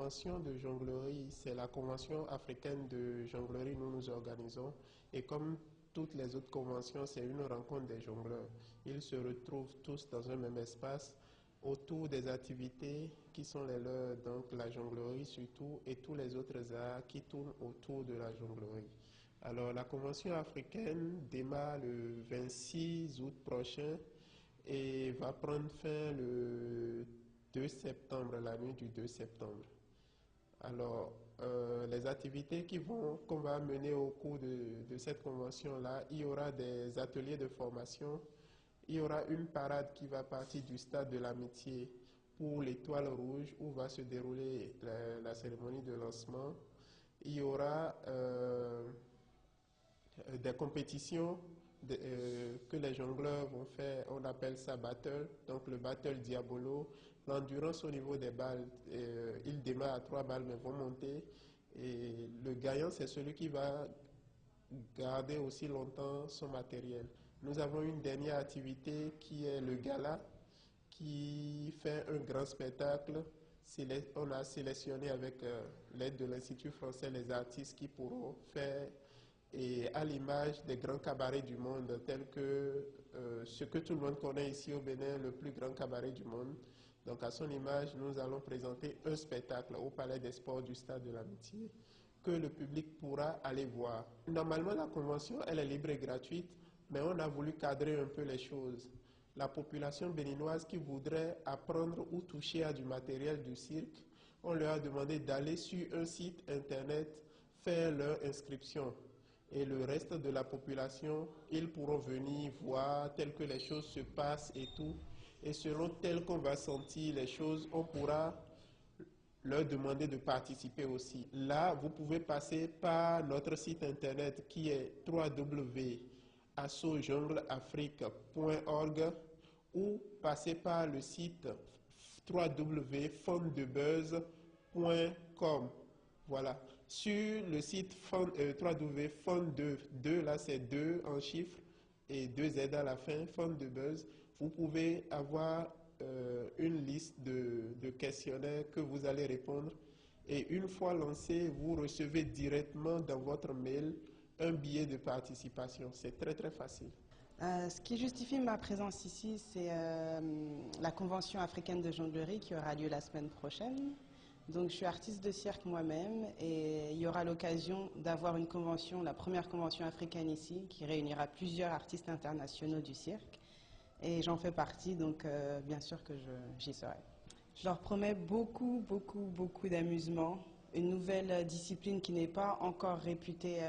convention de jonglerie, c'est la convention africaine de jonglerie, nous organisons. Et comme toutes les autres conventions, c'est une rencontre des jongleurs. Ils se retrouvent tous dans un même espace autour des activités qui sont les leurs, donc la jonglerie surtout, et tous les autres arts qui tournent autour de la jonglerie. Alors la convention africaine démarre le 26 août prochain et va prendre fin le 2 septembre, la nuit du 2 septembre. Alors, les activités qu'on va mener au cours de cette convention-là, il y aura des ateliers de formation, il y aura une parade qui va partir du stade de l'Amitié pour l'Étoile Rouge où va se dérouler la cérémonie de lancement. Il y aura des compétitions que les jongleurs vont faire, on appelle ça battle, donc le battle Diabolo. L'endurance au niveau des balles, il démarre à 3 balles mais vont monter. Et le gagnant, c'est celui qui va garder aussi longtemps son matériel. Nous avons une dernière activité qui est le gala, qui fait un grand spectacle. On a sélectionné avec l'aide de l'Institut français les artistes qui pourront faire et à l'image des grands cabarets du monde, tels que ce que tout le monde connaît ici au Bénin, le plus grand cabaret du monde. Donc à son image, nous allons présenter un spectacle au Palais des Sports du Stade de l'Amitié que le public pourra aller voir. Normalement, la convention, elle est libre et gratuite, mais on a voulu cadrer un peu les choses. La population béninoise qui voudrait apprendre ou toucher à du matériel du cirque, on leur a demandé d'aller sur un site internet faire leur inscription. Et le reste de la population, ils pourront venir voir tel que les choses se passent et tout. Et selon tel qu'on va sentir les choses, on pourra leur demander de participer aussi. Là, vous pouvez passer par notre site internet qui est www.assojongleafrique.org ou passer par le site www.fondebuzz.com. Voilà. Sur le site www.fond2, là c'est 2 en chiffres et 2 Z à la fin, Fondebuzz, vous pouvez avoir une liste de questionnaires que vous allez répondre et une fois lancé, vous recevez directement dans votre mail un billet de participation. C'est très très facile. Ce qui justifie ma présence ici, c'est la convention africaine de jonglerie qui aura lieu la semaine prochaine. Donc je suis artiste de cirque moi-même et il y aura l'occasion d'avoir une convention, la première convention africaine ici, qui réunira plusieurs artistes internationaux du cirque. Et j'en fais partie, donc bien sûr que j'y serai. Je leur promets beaucoup, beaucoup, beaucoup d'amusement, une nouvelle discipline qui n'est pas encore réputée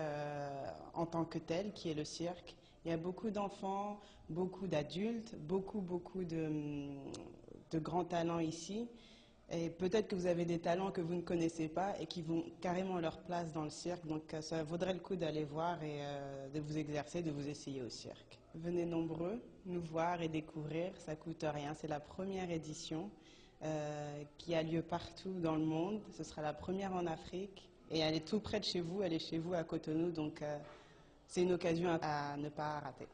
en tant que telle, qui est le cirque. Il y a beaucoup d'enfants, beaucoup d'adultes, beaucoup de grands talents ici. Et peut-être que vous avez des talents que vous ne connaissez pas et qui vont carrément leur place dans le cirque. Donc ça vaudrait le coup d'aller voir et de vous exercer, de vous essayer au cirque. Venez nombreux nous voir et découvrir, ça coûte rien. C'est la première édition qui a lieu partout dans le monde. Ce sera la première en Afrique et elle est tout près de chez vous, elle est chez vous à Cotonou. Donc c'est une occasion à ne pas rater.